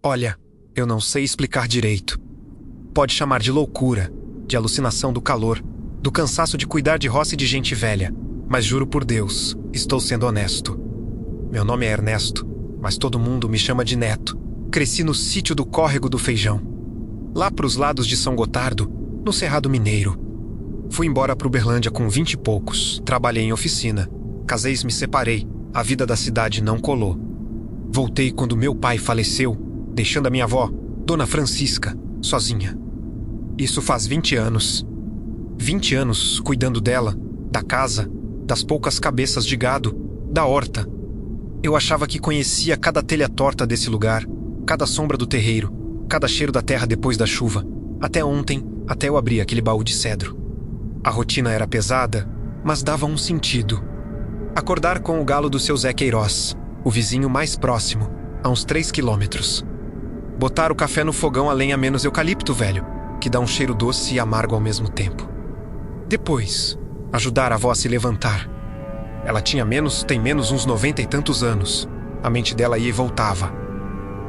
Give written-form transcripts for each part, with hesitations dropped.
Olha, eu não sei explicar direito. Pode chamar de loucura, de alucinação do calor, do cansaço de cuidar de roça e de gente velha. Mas juro por Deus, estou sendo honesto. Meu nome é Ernesto, mas todo mundo me chama de Neto. Cresci no sítio do Córrego do Feijão, lá pros lados de São Gotardo, no Cerrado Mineiro. Fui embora para Uberlândia com 20 e poucos, trabalhei em oficina. Casei e me separei, a vida da cidade não colou. Voltei quando meu pai faleceu, deixando a minha avó, Dona Francisca, sozinha. Isso faz 20 anos. 20 anos cuidando dela, da casa, das poucas cabeças de gado, da horta. Eu achava que conhecia cada telha torta desse lugar, cada sombra do terreiro, cada cheiro da terra depois da chuva. Até ontem, até eu abrir aquele baú de cedro. A rotina era pesada, mas dava um sentido. Acordar com o galo do seu Zé Queiroz, o vizinho mais próximo, a uns 3 quilômetros. Botar o café no fogão a lenha menos eucalipto, velho, que dá um cheiro doce e amargo ao mesmo tempo. Depois, ajudar a avó a se levantar. Ela tem menos uns 90 e tantos anos. A mente dela ia e voltava.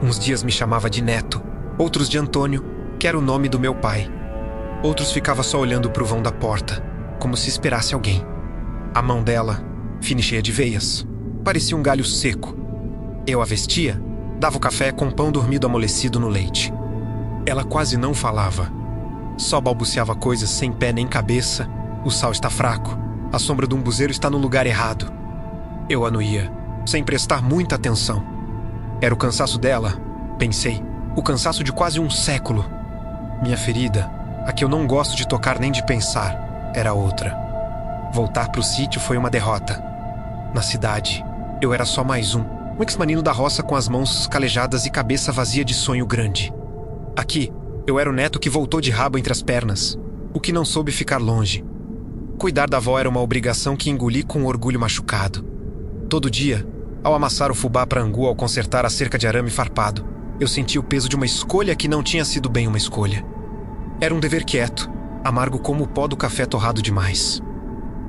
Uns dias me chamava de Neto, outros de Antônio, que era o nome do meu pai. Outros ficava só olhando pro vão da porta, como se esperasse alguém. A mão dela, fina e cheia de veias, parecia um galho seco. Eu a vestia, dava o café com pão dormido amolecido no leite. Ela quase não falava. Só balbuciava coisas sem pé nem cabeça. O sal está fraco. A sombra de um buzeiro está no lugar errado. Eu anuía, sem prestar muita atenção. Era o cansaço dela, pensei. O cansaço de quase um século. Minha ferida, a que eu não gosto de tocar nem de pensar, era outra. Voltar pro sítio foi uma derrota. Na cidade, eu era só mais um ex-manino da roça com as mãos calejadas e cabeça vazia de sonho grande. Aqui, eu era o neto que voltou de rabo entre as pernas, o que não soube ficar longe. Cuidar da avó era uma obrigação que engoli com o orgulho machucado. Todo dia, ao amassar o fubá para angu, ao consertar a cerca de arame farpado, eu sentia o peso de uma escolha que não tinha sido bem uma escolha. Era um dever quieto, amargo como o pó do café torrado demais.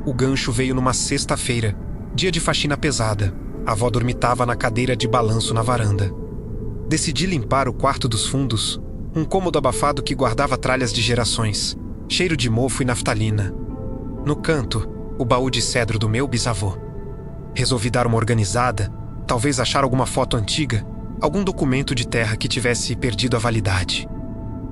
O gancho veio numa sexta-feira, dia de faxina pesada. A avó dormitava na cadeira de balanço na varanda. Decidi limpar o quarto dos fundos, um cômodo abafado que guardava tralhas de gerações, cheiro de mofo e naftalina. No canto, o baú de cedro do meu bisavô. Resolvi dar uma organizada, talvez achar alguma foto antiga, algum documento de terra que tivesse perdido a validade.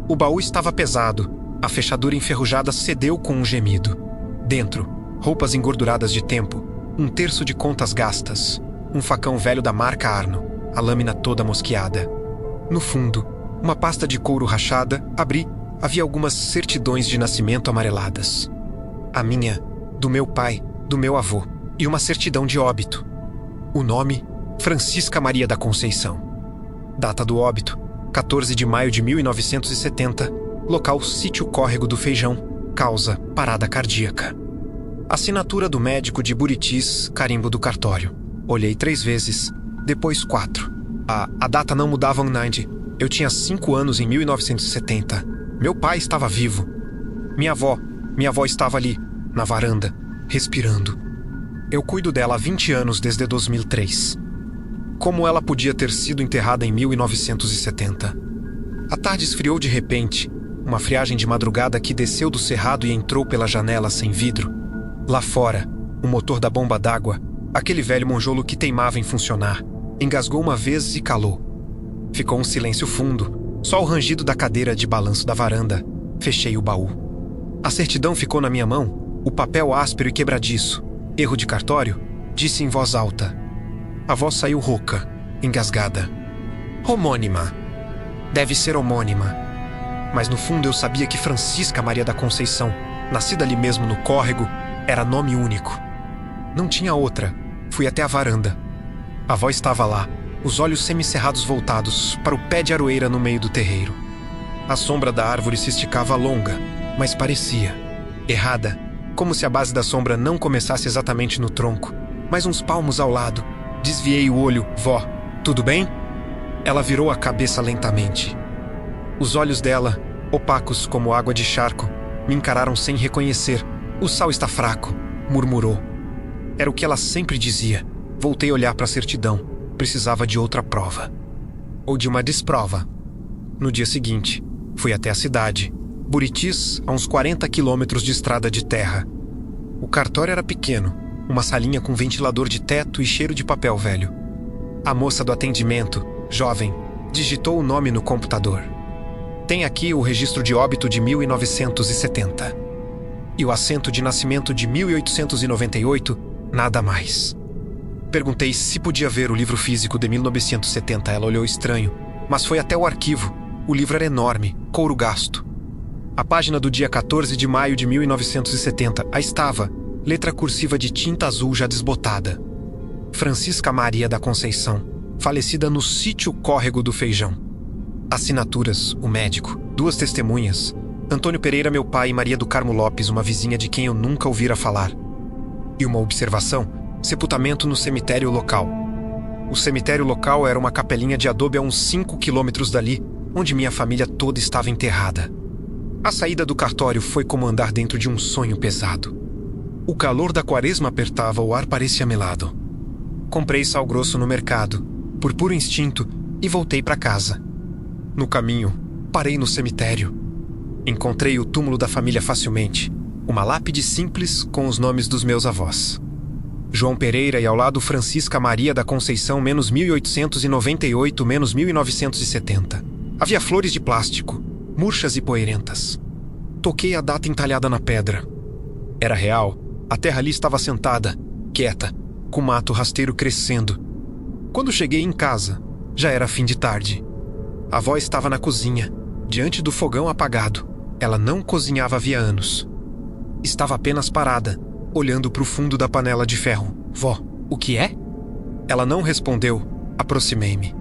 O baú estava pesado, a fechadura enferrujada cedeu com um gemido. Dentro, roupas engorduradas de tempo, um terço de contas gastas, um facão velho da marca Arno, a lâmina toda mosqueada. No fundo, uma pasta de couro rachada, abri, havia algumas certidões de nascimento amareladas. A minha, do meu pai, do meu avô, e uma certidão de óbito. O nome, Francisca Maria da Conceição. Data do óbito, 14 de maio de 1970, local Sítio Córrego do Feijão, causa parada cardíaca. Assinatura do médico de Buritis, carimbo do cartório. Olhei 3 vezes, depois 4. A data não mudava online. Eu tinha 5 anos em 1970. Meu pai estava vivo. Minha avó estava ali, na varanda, respirando. Eu cuido dela há 20 anos desde 2003. Como ela podia ter sido enterrada em 1970? A tarde esfriou de repente, uma friagem de madrugada que desceu do cerrado e entrou pela janela sem vidro. Lá fora, o motor da bomba d'água, aquele velho monjolo que teimava em funcionar, engasgou uma vez e calou. Ficou um silêncio fundo, só o rangido da cadeira de balanço da varanda. Fechei o baú. A certidão ficou na minha mão, o papel áspero e quebradiço. Erro de cartório? Disse em voz alta. A voz saiu rouca, engasgada. Homônima. Deve ser homônima. Mas no fundo eu sabia que Francisca Maria da Conceição, nascida ali mesmo no córrego, era nome único. Não tinha outra. Fui até a varanda. A avó estava lá, os olhos semicerrados voltados para o pé de aroeira no meio do terreiro. A sombra da árvore se esticava longa, mas parecia errada, como se a base da sombra não começasse exatamente no tronco, mas uns palmos ao lado. Desviei o olho. Vó, tudo bem? Ela virou a cabeça lentamente. Os olhos dela, opacos como água de charco, me encararam sem reconhecer. O sal está fraco, murmurou. Era o que ela sempre dizia. Voltei a olhar para a certidão. Precisava de outra prova. ou de uma desprova. No dia seguinte, fui até a cidade, Buritis, a uns 40 quilômetros de estrada de terra. O cartório era pequeno, uma salinha com ventilador de teto e cheiro de papel velho. A moça do atendimento, jovem, digitou o nome no computador. Tem aqui o registro de óbito de 1970. E o assento de nascimento de 1898, nada mais. Perguntei se podia ver o livro físico de 1970. Ela olhou estranho, mas foi até o arquivo. O livro era enorme, couro gasto. A página do dia 14 de maio de 1970, aí estava, letra cursiva de tinta azul já desbotada. Francisca Maria da Conceição, falecida no sítio Córrego do Feijão. Assinaturas, o médico, 2 testemunhas, Antônio Pereira, meu pai, e Maria do Carmo Lopes, uma vizinha de quem eu nunca ouvira falar. E uma observação, sepultamento no cemitério local. O cemitério local era uma capelinha de adobe a uns 5 quilômetros dali, onde minha família toda estava enterrada. A saída do cartório foi como andar dentro de um sonho pesado. O calor da quaresma apertava, o ar parecia melado. Comprei sal grosso no mercado, por puro instinto, e voltei para casa. No caminho, parei no cemitério. Encontrei o túmulo da família facilmente, uma lápide simples com os nomes dos meus avós. João Pereira e ao lado Francisca Maria da Conceição, menos 1898, menos 1970. Havia flores de plástico, murchas e poeirentas. Toquei a data entalhada na pedra. Era real, a terra ali estava sentada, quieta, com o mato rasteiro crescendo. Quando cheguei em casa, já era fim de tarde. A avó estava na cozinha, diante do fogão apagado. Ela não cozinhava havia anos. Estava apenas parada, olhando para o fundo da panela de ferro. Vó, o que é? Ela não respondeu. Aproximei-me.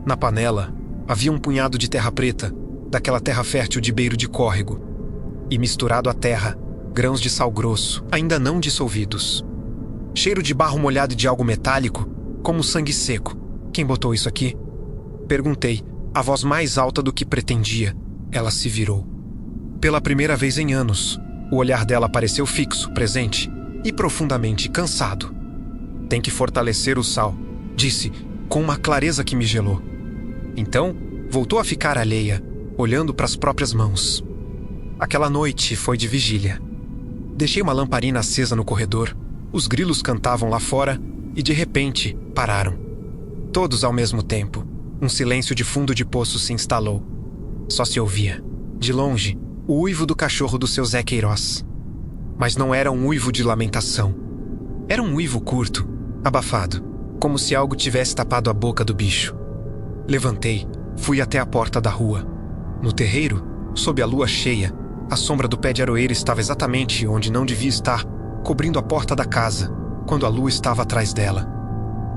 Na panela, havia um punhado de terra preta, daquela terra fértil de beiro de córrego. E misturado à terra, grãos de sal grosso, ainda não dissolvidos. Cheiro de barro molhado e de algo metálico, como sangue seco. Quem botou isso aqui? Perguntei, a voz mais alta do que pretendia. Ela se virou. Pela primeira vez em anos, o olhar dela pareceu fixo, presente e profundamente cansado. Tem que fortalecer o sal, disse, com uma clareza que me gelou. Então, voltou a ficar alheia, olhando para as próprias mãos. Aquela noite foi de vigília. Deixei uma lamparina acesa no corredor. Os grilos cantavam lá fora e, de repente, pararam. Todos ao mesmo tempo. Um silêncio de fundo de poço se instalou. Só se ouvia, de longe, o uivo do cachorro do seu Zé Queiroz. Mas não era um uivo de lamentação. Era um uivo curto, abafado, como se algo tivesse tapado a boca do bicho. Levantei, fui até a porta da rua. No terreiro, sob a lua cheia, a sombra do pé de aroeira estava exatamente onde não devia estar, cobrindo a porta da casa, quando a lua estava atrás dela.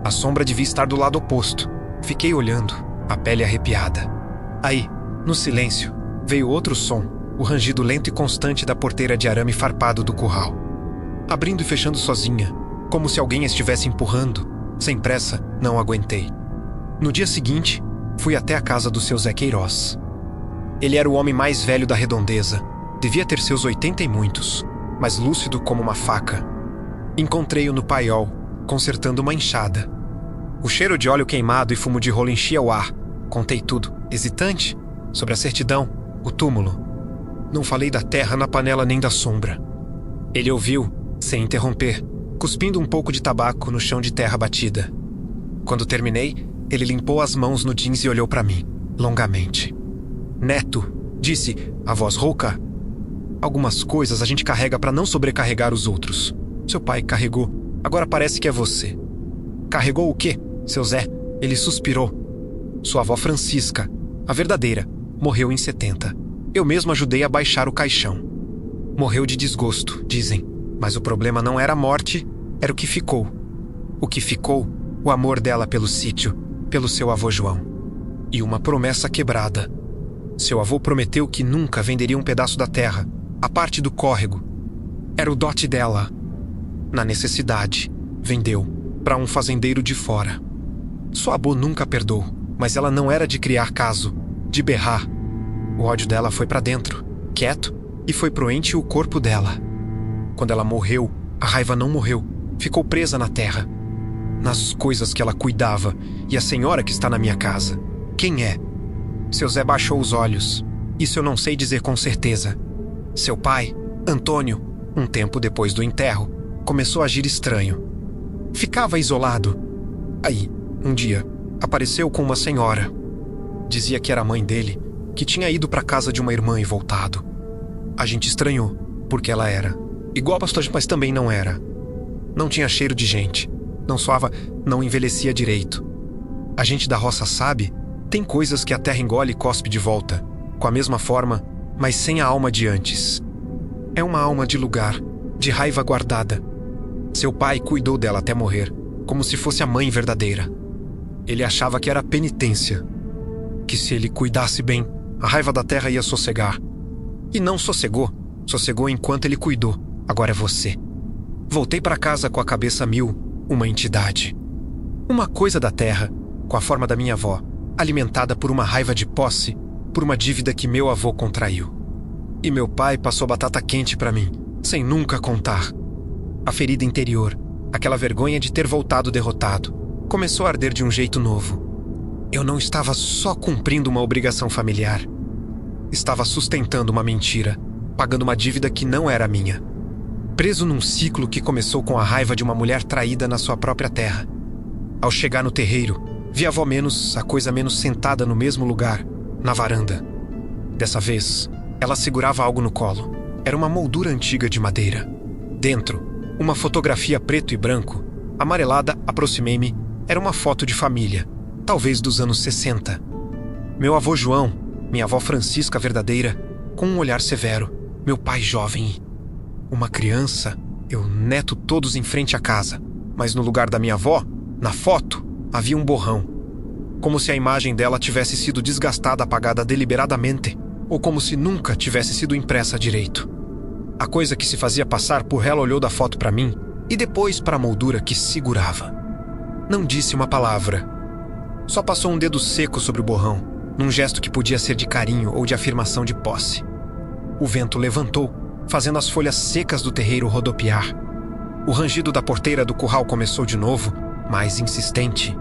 A sombra devia estar do lado oposto. Fiquei olhando, a pele arrepiada. Aí, no silêncio, veio outro som, o rangido lento e constante da porteira de arame farpado do curral. Abrindo e fechando sozinha, como se alguém estivesse empurrando. Sem pressa, não aguentei. No dia seguinte, fui até a casa do seu Zé Queiroz. Ele era o homem mais velho da redondeza. Devia ter seus 80 e muitos, mas lúcido como uma faca. Encontrei-o no paiol, consertando uma enxada. O cheiro de óleo queimado e fumo de rolo enchia o ar. Contei tudo, hesitante, sobre a certidão, o túmulo. Não falei da terra na panela nem da sombra. Ele ouviu, sem interromper, cuspindo um pouco de tabaco no chão de terra batida. Quando terminei, ele limpou as mãos no jeans e olhou para mim, longamente. Neto, disse, a voz rouca. Algumas coisas a gente carrega para não sobrecarregar os outros. Seu pai carregou, agora parece que é você. Carregou o quê, seu Zé? Ele suspirou. Sua avó Francisca, a verdadeira, morreu em 70. Eu mesmo ajudei a baixar o caixão. Morreu de desgosto, dizem. Mas o problema não era a morte, era o que ficou. O que ficou, o amor dela pelo sítio, pelo seu avô João. E uma promessa quebrada. Seu avô prometeu que nunca venderia um pedaço da terra, a parte do córrego. Era o dote dela. Na necessidade, vendeu, para um fazendeiro de fora. Sua avó nunca perdoou, mas ela não era de criar caso, de berrar. O ódio dela foi para dentro, quieto, e foi proente o corpo dela. Quando ela morreu, a raiva não morreu, ficou presa na terra, nas coisas que ela cuidava e a senhora que está na minha casa. Quem é? Seu Zé baixou os olhos. Isso eu não sei dizer com certeza. Seu pai, Antônio, um tempo depois do enterro, começou a agir estranho. Ficava isolado. Aí, um dia, apareceu com uma senhora. Dizia que era a mãe dele, que tinha ido para casa de uma irmã e voltado. A gente estranhou, porque ela era igual a pastor, mas também não era. Não tinha cheiro de gente. Não suava, não envelhecia direito. A gente da roça sabe, tem coisas que a terra engole e cospe de volta, com a mesma forma, mas sem a alma de antes. É uma alma de lugar, de raiva guardada. Seu pai cuidou dela até morrer, como se fosse a mãe verdadeira. Ele achava que era penitência, que se ele cuidasse bem, a raiva da terra ia sossegar. E não sossegou. Sossegou enquanto ele cuidou. Agora é você. Voltei para casa com a cabeça a mil, uma entidade. Uma coisa da terra, com a forma da minha avó, alimentada por uma raiva de posse, por uma dívida que meu avô contraiu. E meu pai passou batata quente para mim, sem nunca contar. A ferida interior, aquela vergonha de ter voltado derrotado, começou a arder de um jeito novo. Eu não estava só cumprindo uma obrigação familiar. Estava sustentando uma mentira, pagando uma dívida que não era minha. Preso num ciclo que começou com a raiva de uma mulher traída na sua própria terra. Ao chegar no terreiro, vi a avó a coisa menos sentada no mesmo lugar, na varanda. Dessa vez, ela segurava algo no colo. Era uma moldura antiga de madeira. Dentro, uma fotografia preto e branco. Amarelada, aproximei-me. Era uma foto de família, talvez dos anos 60. Meu avô João, minha avó Francisca verdadeira, com um olhar severo. Meu pai jovem. Uma criança, eu neto todos em frente à casa. Mas no lugar da minha avó, na foto, havia um borrão. Como se a imagem dela tivesse sido desgastada, apagada deliberadamente, ou como se nunca tivesse sido impressa direito. A coisa que se fazia passar por ela olhou da foto para mim e depois para a moldura que segurava. Não disse uma palavra. Só passou um dedo seco sobre o borrão, num gesto que podia ser de carinho ou de afirmação de posse. O vento levantou, fazendo as folhas secas do terreiro rodopiar. O rangido da porteira do curral começou de novo, mais insistente.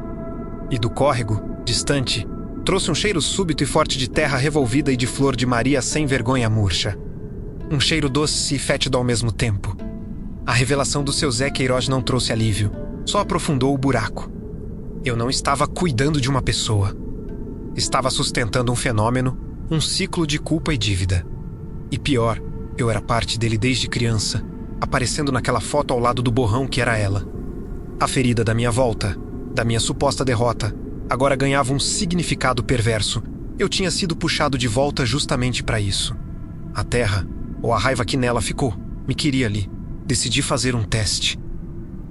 E do córrego, distante, trouxe um cheiro súbito e forte de terra revolvida e de flor de Maria sem vergonha murcha. Um cheiro doce e fétido ao mesmo tempo. A revelação do seu Zé Queiroz não trouxe alívio, só aprofundou o buraco. Eu não estava cuidando de uma pessoa. Estava sustentando um fenômeno, um ciclo de culpa e dívida. E pior, eu era parte dele desde criança, aparecendo naquela foto ao lado do borrão que era ela. A ferida da minha volta, da minha suposta derrota, agora ganhava um significado perverso. Eu tinha sido puxado de volta justamente para isso. A terra, ou a raiva que nela ficou, me queria ali. Decidi fazer um teste.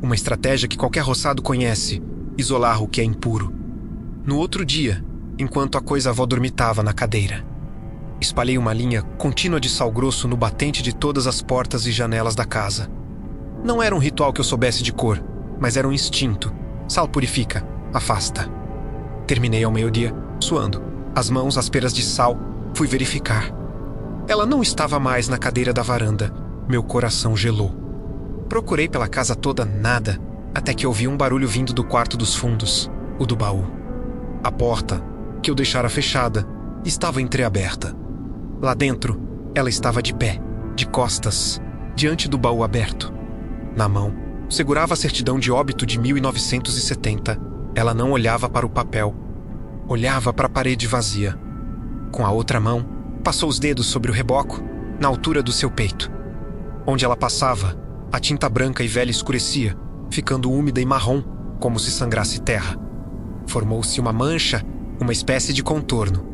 Uma estratégia que qualquer roçado conhece, isolar o que é impuro. No outro dia, enquanto a coisa-avó dormitava na cadeira, espalhei uma linha contínua de sal grosso no batente de todas as portas e janelas da casa. Não era um ritual que eu soubesse de cor, mas era um instinto. Sal purifica, afasta. Terminei ao meio-dia, suando. As mãos ásperas de sal, fui verificar. Ela não estava mais na cadeira da varanda. Meu coração gelou. Procurei pela casa toda, nada, até que ouvi um barulho vindo do quarto dos fundos, o do baú. A porta, que eu deixara fechada, estava entreaberta. Lá dentro, ela estava de pé, de costas, diante do baú aberto. Na mão, segurava a certidão de óbito de 1970. Ela não olhava para o papel. Olhava para a parede vazia. Com a outra mão, passou os dedos sobre o reboco, na altura do seu peito. Onde ela passava, a tinta branca e velha escurecia, ficando úmida e marrom, como se sangrasse terra. Formou-se uma mancha, uma espécie de contorno.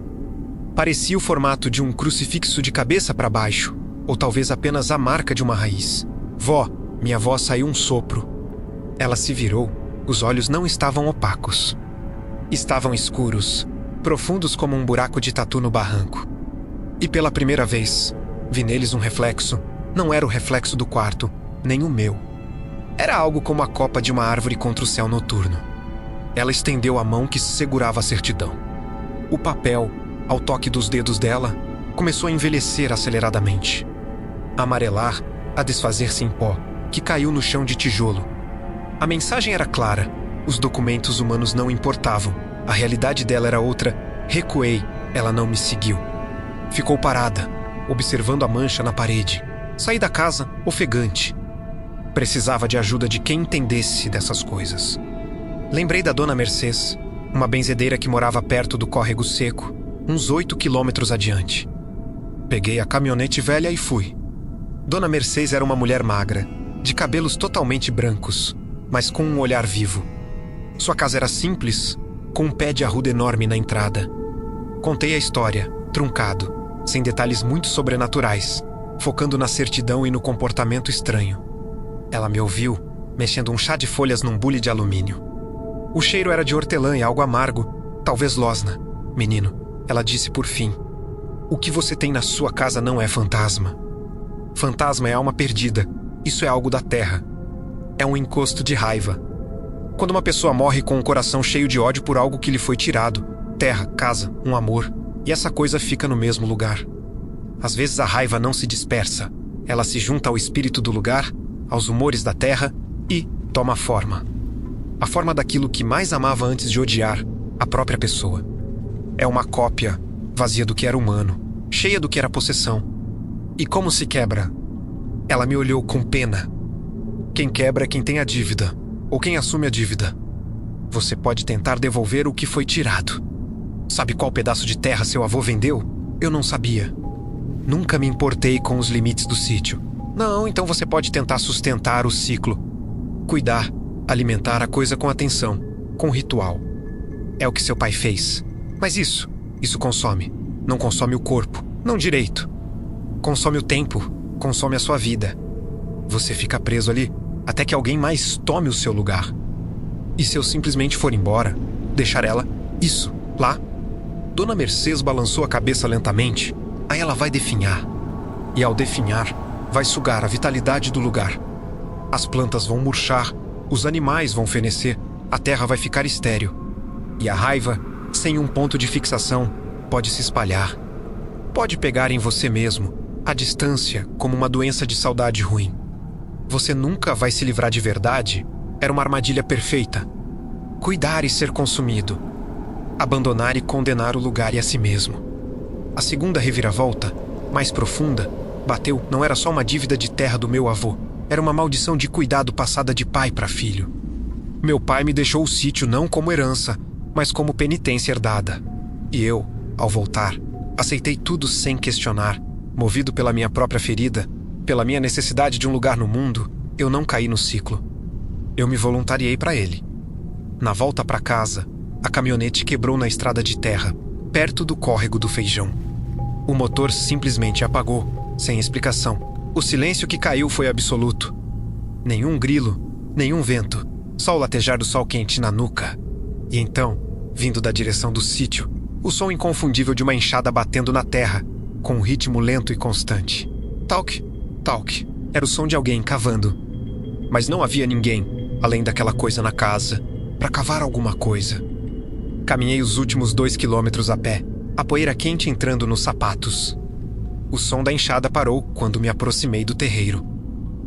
Parecia o formato de um crucifixo de cabeça para baixo, ou talvez apenas a marca de uma raiz. Vó, minha avó, saiu um sopro. Ela se virou, os olhos não estavam opacos. Estavam escuros, profundos como um buraco de tatu no barranco. E pela primeira vez, vi neles um reflexo. Não era o reflexo do quarto, nem o meu. Era algo como a copa de uma árvore contra o céu noturno. Ela estendeu a mão que segurava a certidão. O papel, ao toque dos dedos dela, começou a envelhecer aceleradamente. A amarelar, a desfazer-se em pó, que caiu no chão de tijolo. A mensagem era clara. Os documentos humanos não importavam. A realidade dela era outra, Recuei, ela não me seguiu. Ficou parada, observando a mancha na parede. Saí da casa, ofegante. Precisava de ajuda de quem entendesse dessas coisas. Lembrei da Dona Mercês, uma benzedeira que morava perto do córrego seco, uns 8 quilômetros adiante. Peguei a caminhonete velha e fui. Dona Mercês era uma mulher magra, de cabelos totalmente brancos, mas com um olhar vivo. Sua casa era simples, com um pé de arruda enorme na entrada. Contei a história, truncado, sem detalhes muito sobrenaturais, focando na certidão e no comportamento estranho. Ela me ouviu, mexendo um chá de folhas num bule de alumínio. O cheiro era de hortelã e algo amargo, talvez losna. Menino, ela disse por fim, o que você tem na sua casa não é fantasma. Fantasma é alma perdida, isso é algo da terra. É um encosto de raiva. Quando uma pessoa morre com um coração cheio de ódio por algo que lhe foi tirado, terra, casa, um amor, e essa coisa fica no mesmo lugar. Às vezes a raiva não se dispersa, ela se junta ao espírito do lugar, aos humores da terra e toma forma. A forma daquilo que mais amava antes de odiar, a própria pessoa. É uma cópia, vazia do que era humano, cheia do que era possessão. E como se quebra? Ela me olhou com pena. Quem quebra é quem tem a dívida, ou quem assume a dívida. Você pode tentar devolver o que foi tirado. Sabe qual pedaço de terra seu avô vendeu? Eu não sabia. Nunca me importei com os limites do sítio. Não, então você pode tentar sustentar o ciclo. Cuidar, alimentar a coisa com atenção, com ritual. É o que seu pai fez. Mas isso consome. Não consome o corpo, não direito. Consome o tempo, consome a sua vida. Você fica preso ali até que alguém mais tome o seu lugar. E se eu simplesmente for embora, deixar ela, isso, lá? Dona Mercês balançou a cabeça lentamente. Aí ela vai definhar. E ao definhar, vai sugar a vitalidade do lugar. As plantas vão murchar, os animais vão fenecer, a terra vai ficar estéril. E a raiva, sem um ponto de fixação, pode se espalhar. Pode pegar em você mesmo, à distância, como uma doença de saudade ruim. Você nunca vai se livrar de verdade? Era uma armadilha perfeita. Cuidar e ser consumido. Abandonar e condenar o lugar e a si mesmo. A segunda reviravolta, mais profunda, bateu, não era só uma dívida de terra do meu avô. Era uma maldição de cuidado passada de pai para filho. Meu pai me deixou o sítio não como herança, mas como penitência herdada. E eu, ao voltar, aceitei tudo sem questionar. Movido pela minha própria ferida, pela minha necessidade de um lugar no mundo, eu não caí no ciclo. Eu me voluntariei para ele. Na volta para casa, a caminhonete quebrou na estrada de terra, perto do córrego do Feijão. O motor simplesmente apagou, sem explicação. O silêncio que caiu foi absoluto. Nenhum grilo, nenhum vento, só o latejar do sol quente na nuca. E então, vindo da direção do sítio, o som inconfundível de uma enxada batendo na terra, com um ritmo lento e constante. Talk, talk. Era o som de alguém cavando. Mas não havia ninguém, além daquela coisa na casa, para cavar alguma coisa. Caminhei os últimos 2 quilômetros a pé, a poeira quente entrando nos sapatos. O som da enxada parou quando me aproximei do terreiro.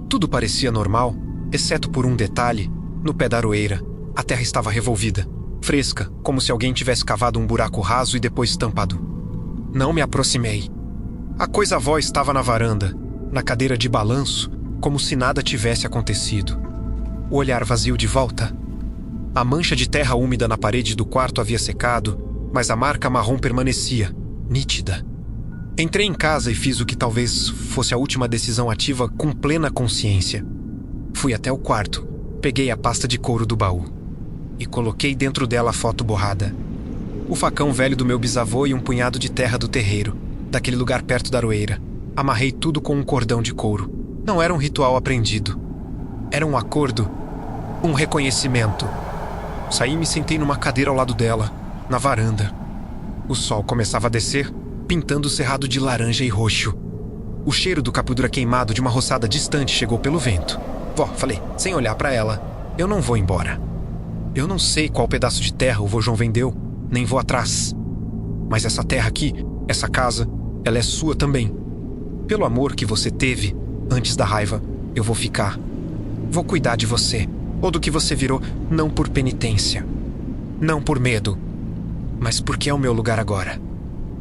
Tudo parecia normal, exceto por um detalhe. No pé da aroeira, a terra estava revolvida, fresca, como se alguém tivesse cavado um buraco raso e depois tampado. Não me aproximei. A coisa-avó estava na varanda, na cadeira de balanço, como se nada tivesse acontecido. O olhar vazio de volta. A mancha de terra úmida na parede do quarto havia secado, mas a marca marrom permanecia, nítida. Entrei em casa e fiz o que talvez fosse a última decisão ativa com plena consciência. Fui até o quarto, peguei a pasta de couro do baú e coloquei dentro dela a foto borrada. O facão velho do meu bisavô e um punhado de terra do terreiro, daquele lugar perto da aroeira. Amarrei tudo com um cordão de couro. Não era um ritual aprendido. Era um acordo, um reconhecimento. Saí e me sentei numa cadeira ao lado dela, na varanda. O sol começava a descer, pintando o cerrado de laranja e roxo. O cheiro do capudura queimado de uma roçada distante chegou pelo vento. Vó, falei, sem olhar pra ela, eu não vou embora. Eu não sei qual pedaço de terra o vô João vendeu, nem vou atrás. Mas essa terra aqui, essa casa, ela é sua também. Pelo amor que você teve, antes da raiva, eu vou ficar. Vou cuidar de você, ou do que você virou, não por penitência. Não por medo. Mas por que é o meu lugar agora?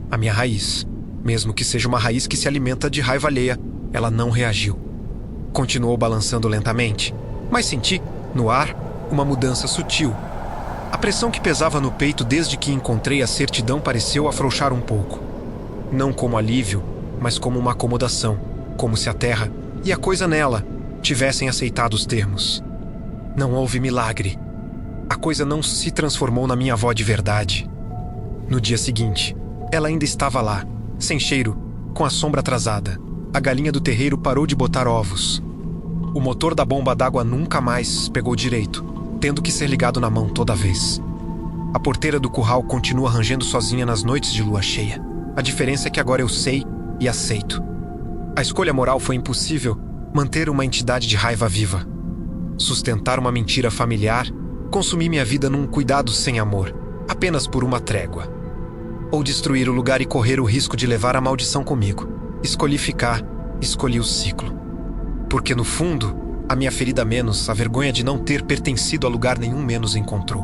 A minha raiz, mesmo que seja uma raiz que se alimenta de raiva alheia, ela não reagiu. Continuou balançando lentamente, mas senti, no ar, uma mudança sutil. A pressão que pesava no peito desde que encontrei a certidão pareceu afrouxar um pouco. Não como alívio, mas como uma acomodação, como se a terra e a coisa nela tivessem aceitado os termos. Não houve milagre. A coisa não se transformou na minha avó de verdade. No dia seguinte, ela ainda estava lá, sem cheiro, com a sombra atrasada. A galinha do terreiro parou de botar ovos. O motor da bomba d'água nunca mais pegou direito, tendo que ser ligado na mão toda vez. A porteira do curral continua rangendo sozinha nas noites de lua cheia. A diferença é que agora eu sei e aceito. A escolha moral foi impossível manter uma entidade de raiva viva. Sustentar uma mentira familiar, consumir minha vida num cuidado sem amor, apenas por uma trégua. Ou destruir o lugar e correr o risco de levar a maldição comigo. Escolhi ficar, escolhi o ciclo. Porque no fundo, a minha ferida menos, a vergonha de não ter pertencido a lugar nenhum menos encontrou.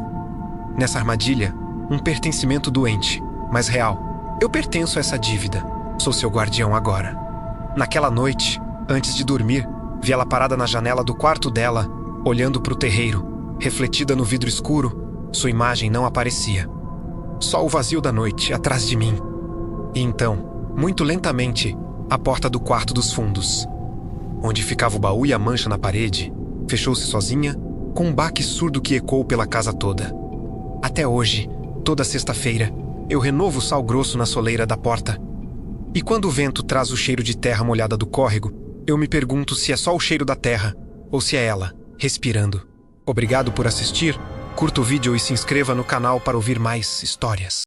Nessa armadilha, um pertencimento doente, mas real. Eu pertenço a essa dívida. Sou seu guardião agora. Naquela noite, antes de dormir, vi ela parada na janela do quarto dela, olhando para o terreiro. Refletida no vidro escuro, sua imagem não aparecia. Só o vazio da noite, atrás de mim. E então, muito lentamente, a porta do quarto dos fundos, onde ficava o baú e a mancha na parede, fechou-se sozinha, com um baque surdo que ecoou pela casa toda. Até hoje, toda sexta-feira, eu renovo o sal grosso na soleira da porta. E quando o vento traz o cheiro de terra molhada do córrego, eu me pergunto se é só o cheiro da terra, ou se é ela, respirando. Obrigado por assistir, curta o vídeo e se inscreva no canal para ouvir mais histórias.